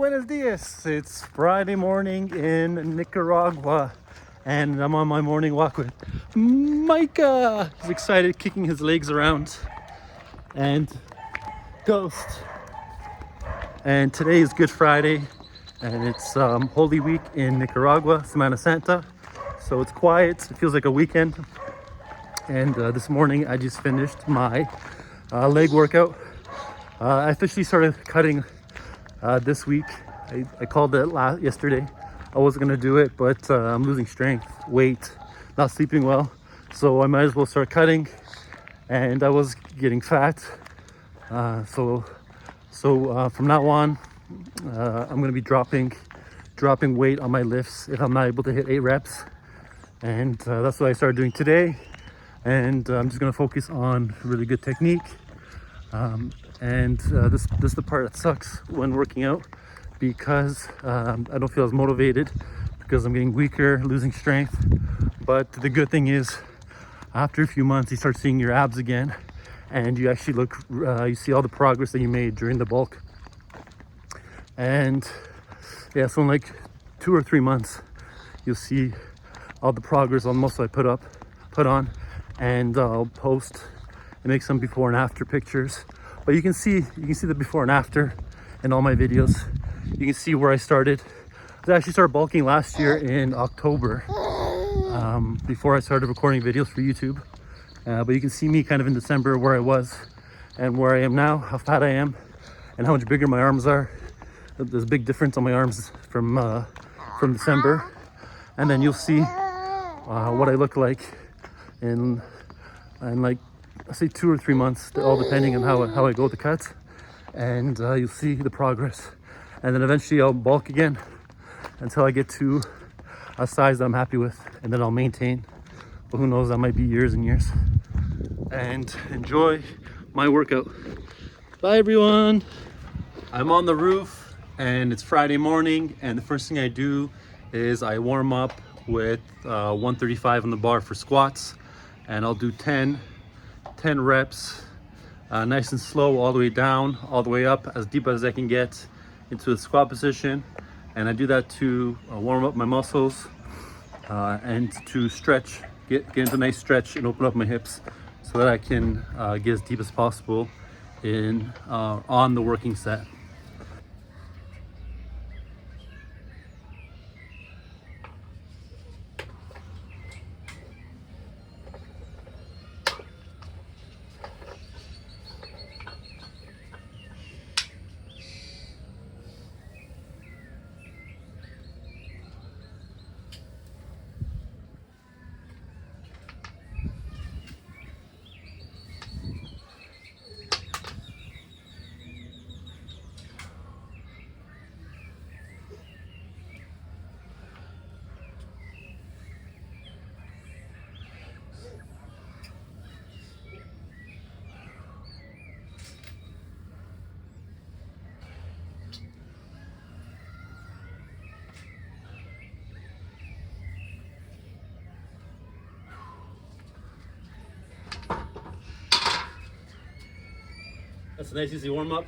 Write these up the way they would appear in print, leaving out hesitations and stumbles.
Buenos dias. It's Friday morning in Nicaragua, and I'm on my morning walk with Micah. He's excited, kicking his legs around, and Ghost. And today is Good Friday, and it's Holy Week in Nicaragua, Semana Santa. So it's quiet. It feels like a weekend. And this morning I just finished my leg workout. I officially started cutting this week. I called it yesterday. I wasn't gonna do it, but I'm losing strength, weight, not sleeping well, so I might as well start cutting. And I was getting fat, so from now on, I'm gonna be dropping weight on my lifts if I'm not able to hit 8 reps, and that's what I started doing today. And I'm just gonna focus on really good technique. And this is the part that sucks when working out, because I don't feel as motivated because I'm getting weaker, losing strength. But the good thing is, after a few months, you start seeing your abs again, and you actually you see all the progress that you made during the bulk. And yeah, so in like 2 or 3 months, you'll see all the progress on muscle I put on, and I'll post and make some before and after pictures. But you can see the before and after in all my videos. You can see where I started. I actually started bulking last year in October, before I started recording videos for YouTube. But you can see me kind of in December, where I was and where I am now, how fat I am, and how much bigger my arms are. There's a big difference on my arms from December. And then you'll see what I look like in like, I say 2 or 3 months, all depending on how I go with the cuts. And you'll see the progress. And then eventually I'll bulk again until I get to a size that I'm happy with, and then I'll maintain. But who knows, that might be years and years. And enjoy my workout. Bye everyone. I'm on the roof and it's Friday morning, and the first thing I do is I warm up with 135 on the bar for squats, and I'll do 10 reps, nice and slow, all the way down, all the way up, as deep as I can get into the squat position. And I do that to warm up my muscles and to stretch, get into a nice stretch and open up my hips, so that I can get as deep as possible on the working set. That's a nice easy warm up.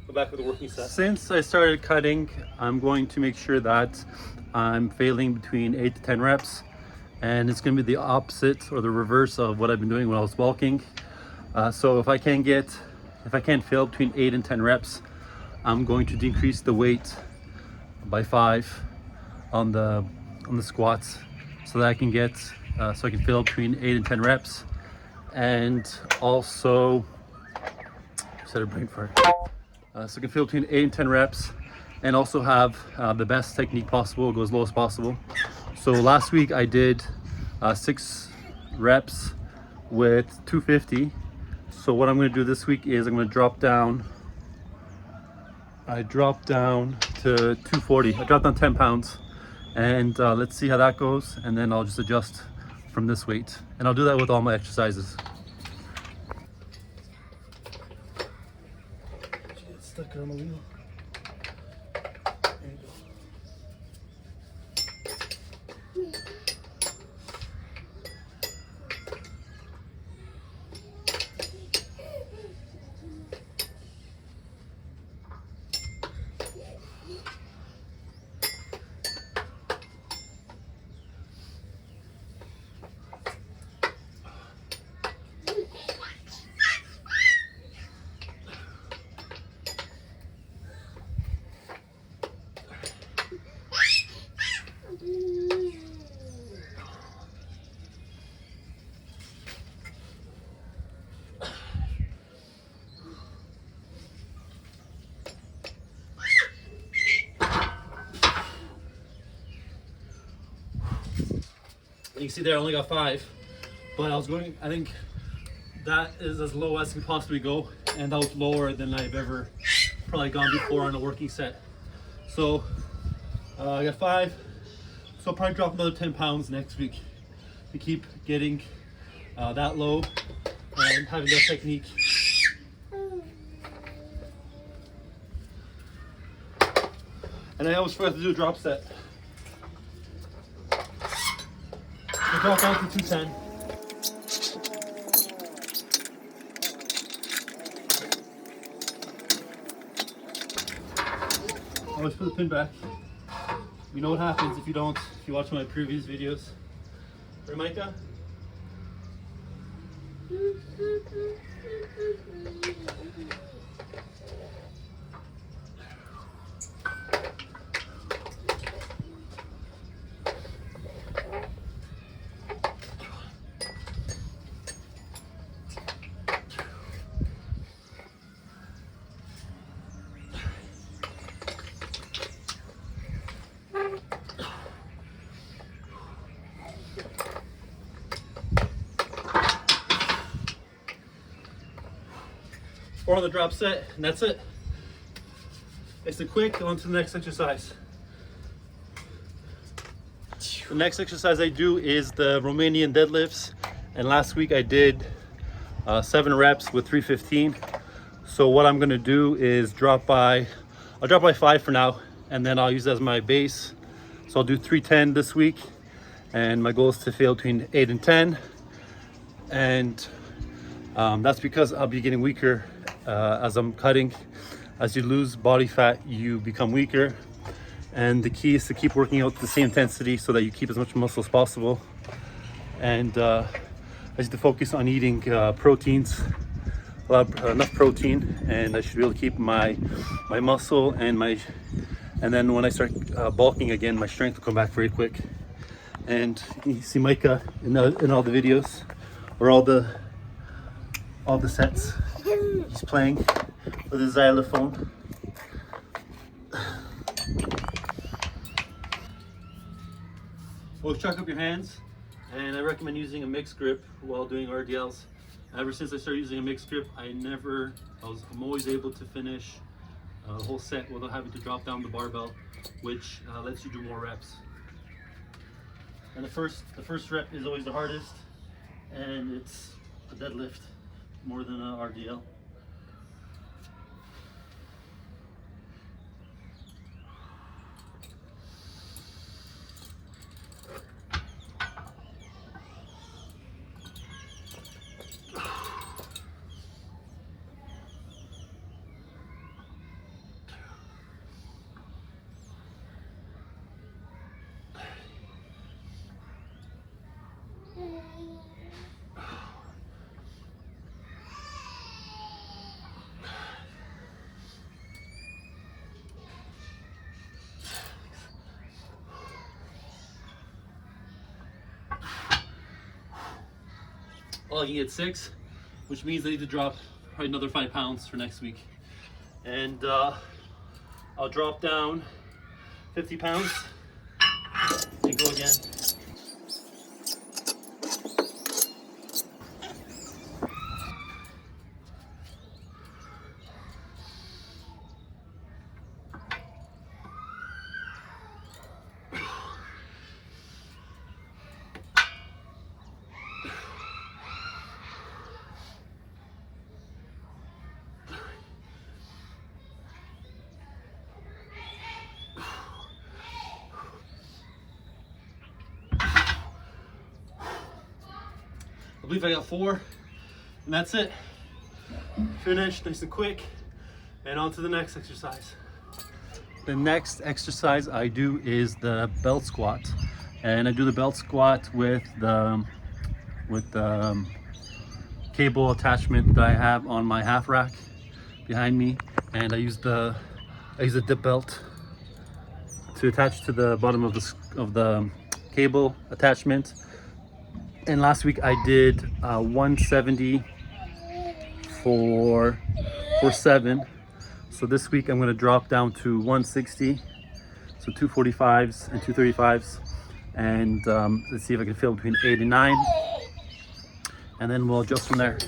Go back with the working set. Since I started cutting, I'm going to make sure that I'm failing between 8 to 10 reps. And it's going to be the opposite or the reverse of what I've been doing when I was bulking. So if I can't fail between 8 and 10 reps, I'm going to decrease the weight by 5 on the squats, so that I can fail between 8 and 10 reps. And also, set a brain fart. So I can feel between 8 and 10 reps, and also have the best technique possible, go as low as possible. So last week I did 6 reps with 250. So what I'm going to do this week is I'm going to drop down. I dropped down to 240. I dropped down 10 pounds, and let's see how that goes. And then I'll just adjust from this weight, and I'll do that with all my exercises. Stuck on the wheel. There you go. You can see there I only got 5, but I think that is as low as can possibly go, and that was lower than I've ever probably gone before on a working set. So I got 5, so I'll probably drop another 10 pounds next week to keep getting that low and having that technique. And I always forgot to do a drop set. I drop down to 210. Always put the pin back. You know what happens if you don't, if you watch my previous videos. Right, Micah? Or on the drop set, and that's it. It's a quick, on to the next exercise. The next exercise I do is the Romanian deadlifts, and last week I did 7 reps with 315. So what I'm gonna do is I'll drop by 5 for now, and then I'll use that as my base. So I'll do 310 this week, and my goal is to fail between 8 and 10. And that's because I'll be getting weaker as I'm cutting. As you lose body fat, you become weaker, and the key is to keep working out the same intensity so that you keep as much muscle as possible. And I just to focus on eating proteins, enough protein, and I should be able to keep my muscle and then when I start bulking again, my strength will come back very quick. And you see Micah in all the videos, or all the sets. He's playing with his xylophone. Always chuck up your hands, and I recommend using a mixed grip while doing RDLs. Ever since I started using a mixed grip, I'm always able to finish a whole set without having to drop down the barbell, which lets you do more reps. And the first rep is always the hardest, and it's a deadlift more than an RDL. Well, I can get 6, which means I need to drop probably another 5 pounds for next week. And I'll drop down 50 pounds and go again. I believe I got 4, and that's it. Finished, nice and quick, and on to the next exercise. The next exercise I do is the belt squat, and I do the belt squat with the cable attachment that I have on my half rack behind me, and I use the dip belt to attach to the bottom of the cable attachment. And last week I did 170 for 7. So this week I'm going to drop down to 160, so 245s and 235s, and let's see if I can feel between 8 and 9, and then we'll adjust from there.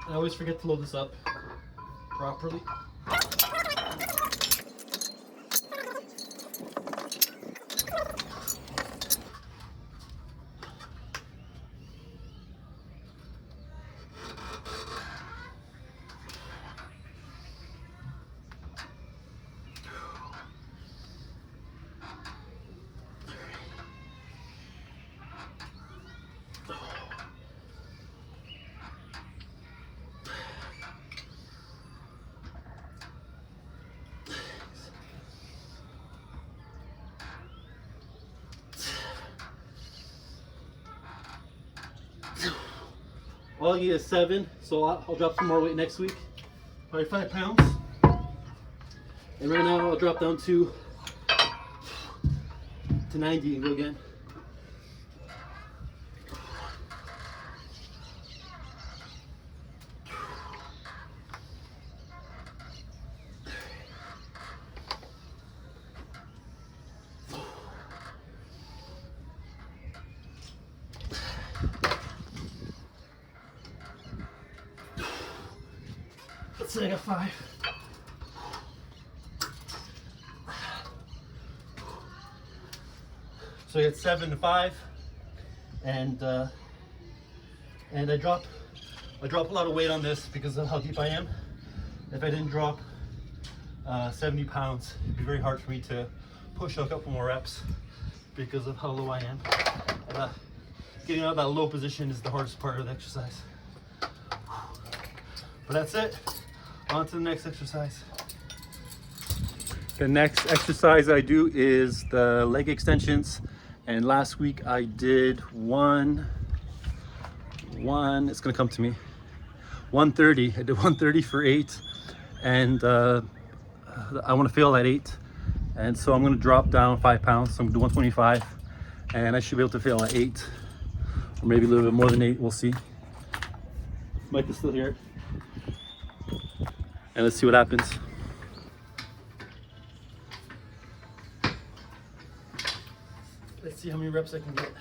I always forget to load this up properly. All I need is 7, so I'll drop some more weight next week, probably 5 pounds. And right now I'll drop down to 90 and go again. Let's say I got 5. So I got 7 to 5, and I drop a lot of weight on this because of how deep I am. If I didn't drop 70 pounds, it'd be very hard for me to push a couple more reps because of how low I am. Getting out of that low position is the hardest part of the exercise. But that's it. On to the next exercise. The next exercise I do is the leg extensions. And last week I did one, it's gonna come to me, 130. I did 130 for 8. And I wanna feel at 8. And so I'm gonna drop down 5 pounds. So I'm gonna do 125. And I should be able to feel at 8. Or maybe a little bit more than 8, we'll see. Mike is still here. And let's see what happens. Let's see how many reps I can get.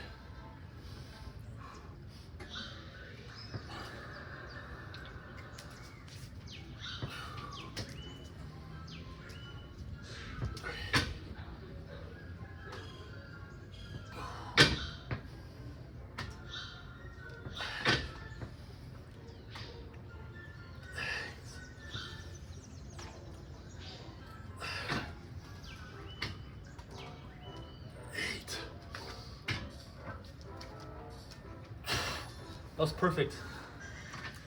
That was perfect.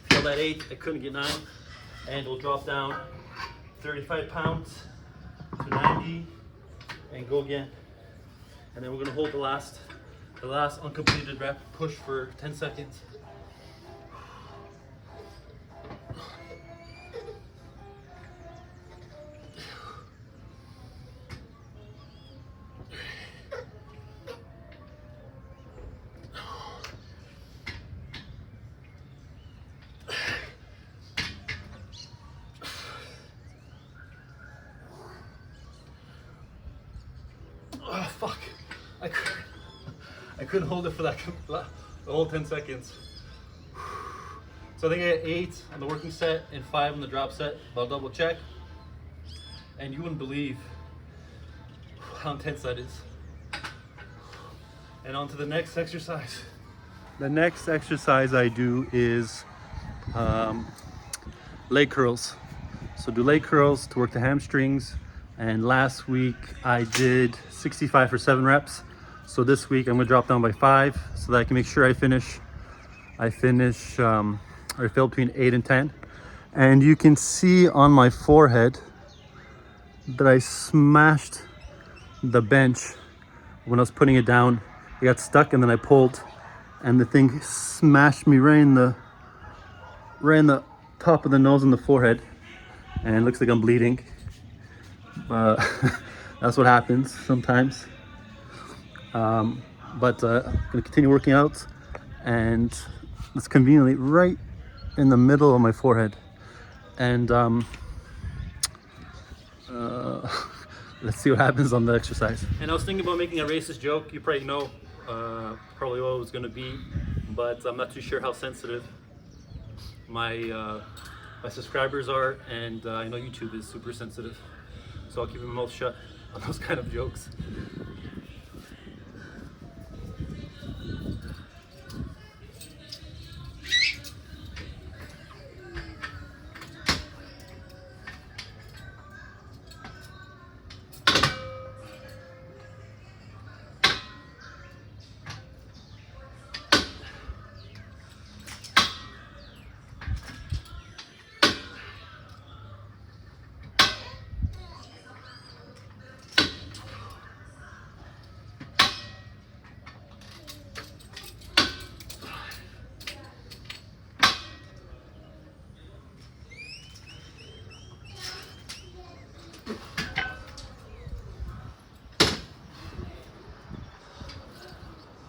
Feel that 8, I couldn't get 9. And we'll drop down 35 pounds to 90 and go again. And then we're gonna hold the last uncompleted rep, push for 10 seconds. Oh fuck, I couldn't hold it for the whole 10 seconds. So I think I had 8 on the working set and 5 on the drop set, but I'll double check. And you wouldn't believe how intense that is. And on to the next exercise. The next exercise I do is leg curls. So do leg curls to work the hamstrings. And last week I did 65 for 7 reps. So this week I'm gonna drop down by 5 so that I can make sure I finish or fail between 8 and 10. And you can see on my forehead that I smashed the bench when I was putting it down. It got stuck and then I pulled, and the thing smashed me right in the top of the nose and the forehead, and it looks like I'm bleeding. That's what happens sometimes. But I'm gonna continue working out, and it's conveniently right in the middle of my forehead. And let's see what happens on the exercise. And I was thinking about making a racist joke. You probably know probably what it was gonna be, but I'm not too sure how sensitive my subscribers are, and I know YouTube is super sensitive, so I'll keep my mouth shut on those kind of jokes.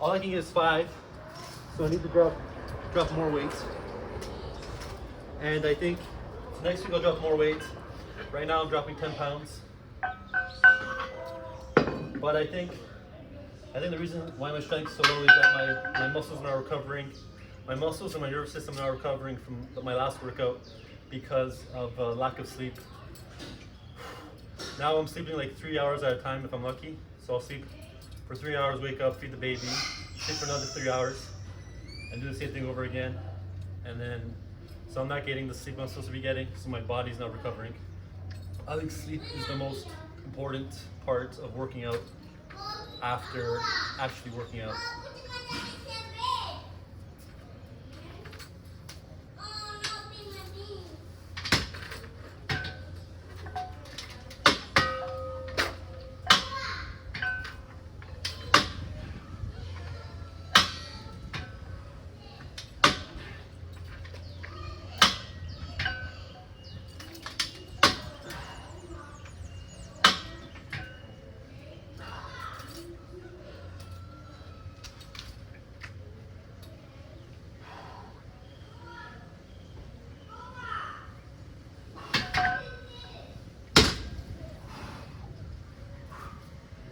All I can get is 5, so I need to drop more weight. And I think next week I'll drop more weight. Right now I'm dropping 10 pounds. But I think the reason why my strength is so low is that my muscles are not recovering. My muscles and my nervous system are not recovering from my last workout because of lack of sleep. Now I'm sleeping like 3 hours at a time if I'm lucky. So I'll sleep for 3 hours, wake up, feed the baby, sleep for another 3 hours, and do the same thing over again. And then, so I'm not getting the sleep I'm supposed to be getting, so my body's not recovering. I think sleep is the most important part of working out after actually working out.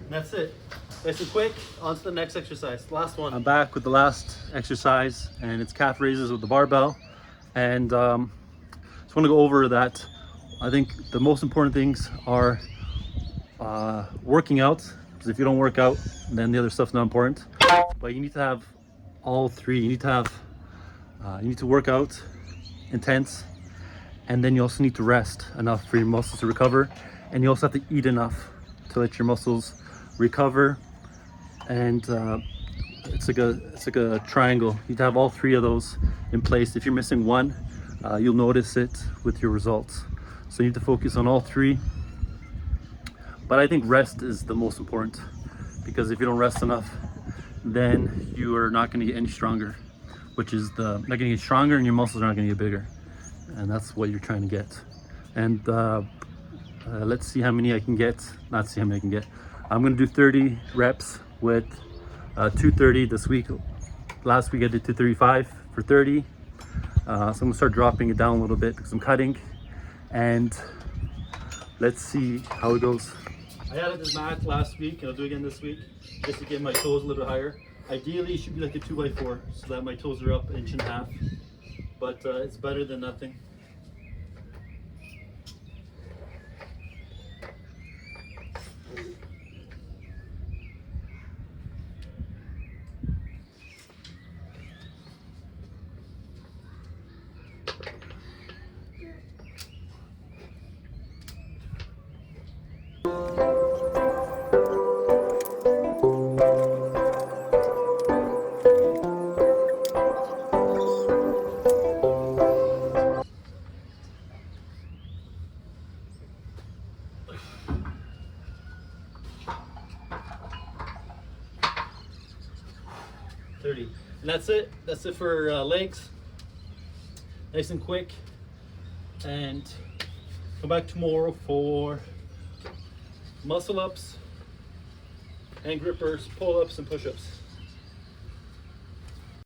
That's it. Nice and quick. On to the next exercise. Last one. I'm back with the last exercise, and it's calf raises with the barbell. And just want to go over that. I think the most important things are working out, because if you don't work out, then the other stuff's not important. But you need to have all three. You need to work out intense, and then you also need to rest enough for your muscles to recover, and you also have to eat enough to let your muscles recover. And it's like a triangle. You need to have all three of those in place. If you're missing one, you'll notice it with your results. So you need to focus on all three. But I think rest is the most important, because if you don't rest enough, then you are not going to get any stronger, which is not going to get stronger, and your muscles are not going to get bigger, and that's what you're trying to get. And let's see how many I can get. Not see how many I can get. I'm going to do 30 reps with 230 this week. Last week I did 235 for 30. So I'm going to start dropping it down a little bit because I'm cutting. And let's see how it goes. I added this mat last week, and I'll do it again this week, just to get my toes a little bit higher. Ideally, it should be like a 2x4, so that my toes are up 1.5 inches. But it's better than nothing. 30. And that's it. That's it for legs. Nice and quick. And come back tomorrow for muscle ups, hand grippers, pull ups, and push ups.